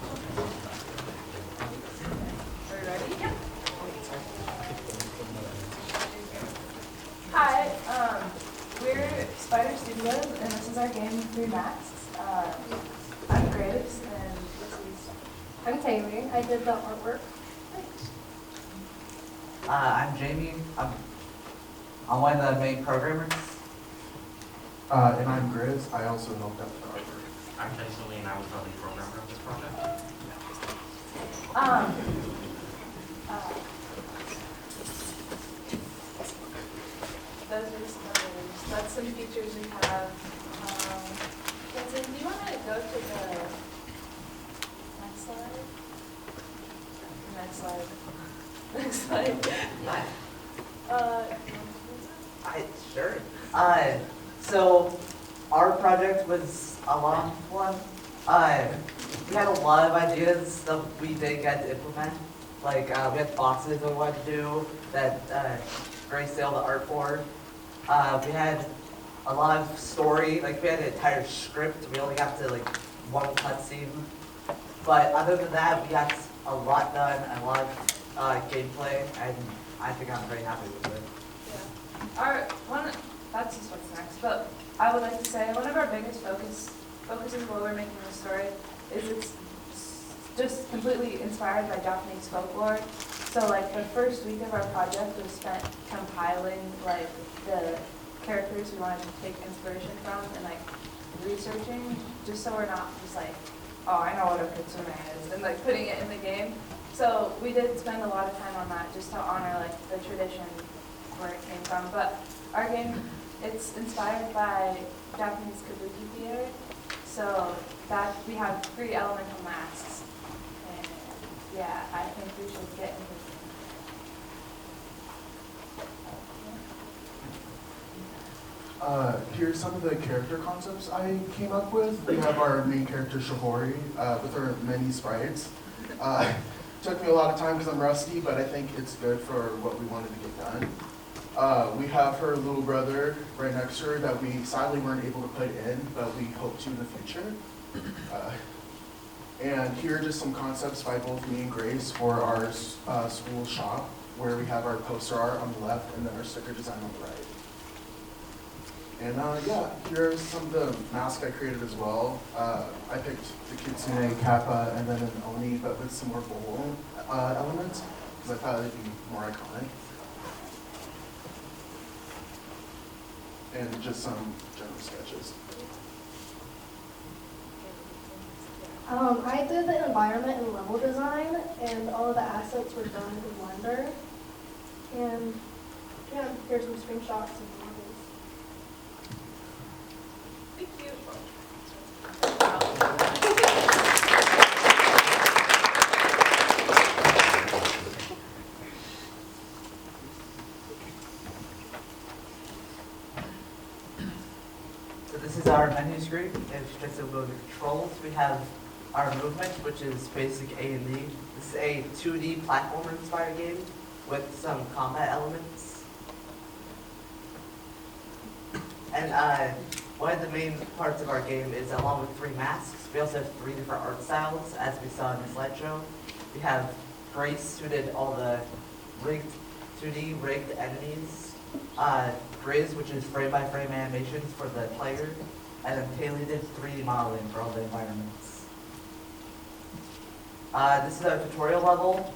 Are you ready? Yep. Hi, we're Spider Studios, and this is our game, Three Masks. I'm Grace, and this is... I'm Taylor. I did the artwork. I'm Jamie. I'm one of the main programmers. And I'm Grizz. I also helped out with the artwork. I'm Jason Lee, and I was the lead programmer of this project. Uh, those are some others. That's some features we have. Jensen, do you want to go to the next slide? Next slide. Next slide. Sure. So our project was a long one. We had a lot of ideas that we didn't get to implement. Like we had boxes we wanted to do that Grace did all the art for. We had a lot of story. Like we had an entire script. We only got to like one cutscene. But other than that, we got a lot done, and a lot of gameplay, and I think I'm very happy with it. Yeah. That's just what's next. But I would like to say one of our biggest focuses while we're making the story is it's just completely inspired by Japanese folklore. So like the first week of our project was spent compiling like the characters we wanted to take inspiration from and like researching, just so we're not just like, oh, I know what a kitsune is, and like putting it in the game. So we did spend a lot of time on that just to honor like the tradition where it came from. But our game, it's inspired by Japanese kabuki theater. So that we have 3 elemental masks. And yeah, I think we should get into Here's some of the character concepts I came up with. We have our main character, Shihori, with her many sprites. Took me a lot of time because I'm rusty, but I think it's good for what we wanted to get done. We have her little brother right next to her that we sadly weren't able to put in, but we hope to in the future. And here are just some concepts by both me and Grace for our school shop, where we have our poster art on the left and then our sticker design on the right. And yeah, here are some of the masks I created as well. I picked the Kitsune, Kappa, and then an Oni, but with some more bowl elements, because I thought it'd be more iconic. And just some general sketches. I did the environment and level design, and all of the assets were done in Blender. And yeah, here's some screenshots and models. Thank you. So this is our menu screen. It's just a little controls. We have our movement, which is basic A and D. This is a 2D platformer inspired game with some combat elements. And one of the main parts of our game is along with 3 masks, we also have 3 different art styles, as we saw in the slideshow. We have Grace, who did all the rigged 2D rigged enemies. Grizz, which is frame-by-frame animations for the player, and then Taylor did 3D modeling for all the environments. This is our tutorial level.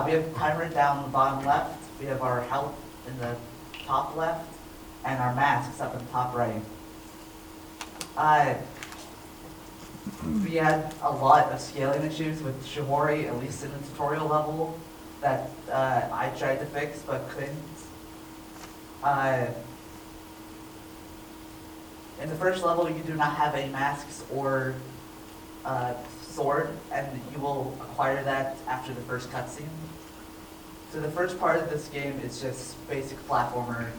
We have timer down the bottom left. We have our health in the top left, and our masks up in the top right. We had a lot of scaling issues with Shihori, at least in the tutorial level, that I tried to fix but couldn't. In the first level, you do not have any masks or sword, and you will acquire that after the first cutscene. So the first part of this game is just basic platformer,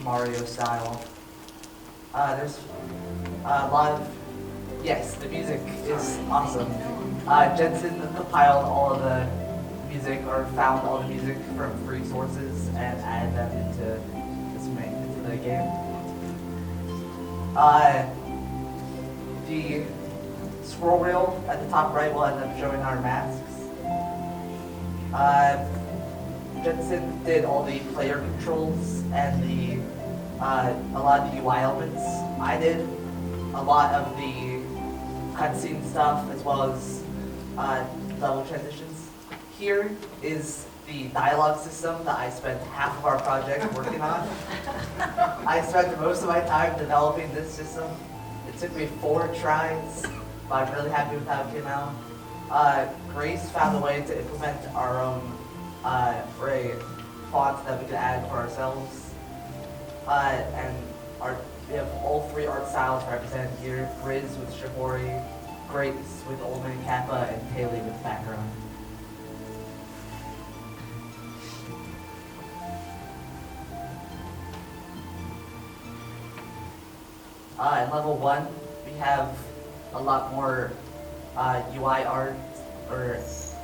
Mario style. There's a lot of, yes, the music is awesome. Jensen compiled all of the music, or found all the music from free sources and added them into the game. The scroll wheel at the top right will end up showing our masks. Jensen did all the player controls and a lot of the UI elements. I did a lot of the cutscene stuff as well as level transitions. Here is the dialogue system that I spent half of our project working on. I spent most of my time developing this system. It took me 4 tries, but I'm really happy with how it came out. Grace found a way to implement our own font that we could add for ourselves. And we have all 3 art styles represented here. Grizz with Shibori, Grace with Old Man Kappa, and Haley with background. In level 1, we have a lot more UI art, or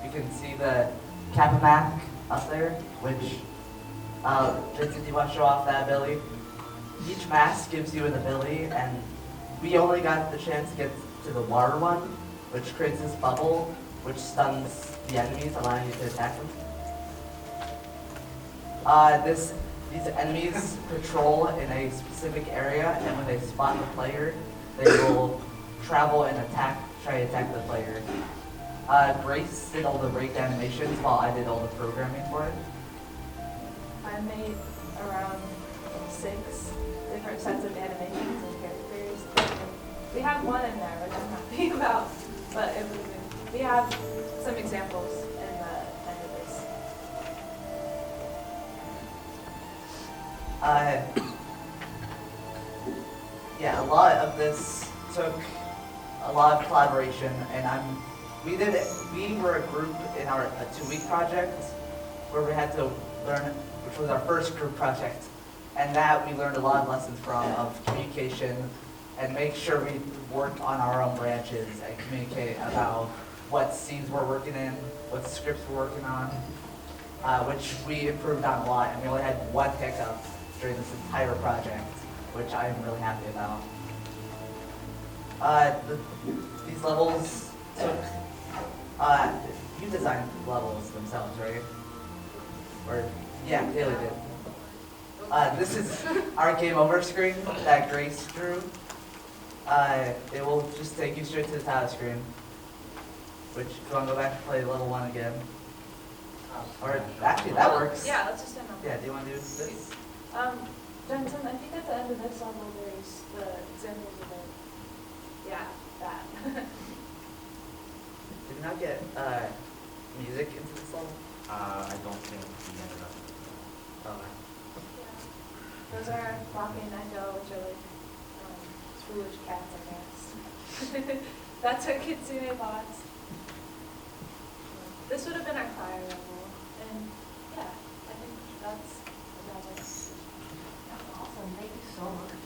you can see the Kappa map up there, which, Vincent, do you want to show off that ability? Each mask gives you an ability, and we only got the chance to get to the water one, which creates this bubble, which stuns the enemies, allowing you to attack them. These enemies patrol in a specific area, and when they spot the player, they will travel and try to attack the player. Grace did all the break animations while I did all the programming for it. I made around 6 different sets of animations and characters. We have one in there, which I'm happy about, but it was we have some examples in the end of this. Yeah, a lot of this took a lot of collaboration, and we were a group in a 2-week project where we had to learn, which was our first group project, and that we learned a lot of lessons from, of communication, and make sure we work on our own branches and communicate about what scenes we're working in, what scripts we're working on, which we improved on a lot, and we only had 1 hiccup during this entire project, which I am really happy about. These levels took, you designed the levels themselves, right? Or, yeah, Haley did. This is our game over screen that Grace drew. It will just take you straight to the title screen, which, if you want to go back and play level 1 again. Or, actually, that works. Yeah, let's just end on Yeah, do you want to do this? Jensen, I think at the end of this level, there's the examples of it. Yeah, that. Did we not get music into this level? I don't think we ended up. Okay. Those are Rocky and Echo, which are like foolish cats, I guess. That's our Kitsune bots. This would have been our fire level, and yeah, I think that's about it. Awesome, thank you so much.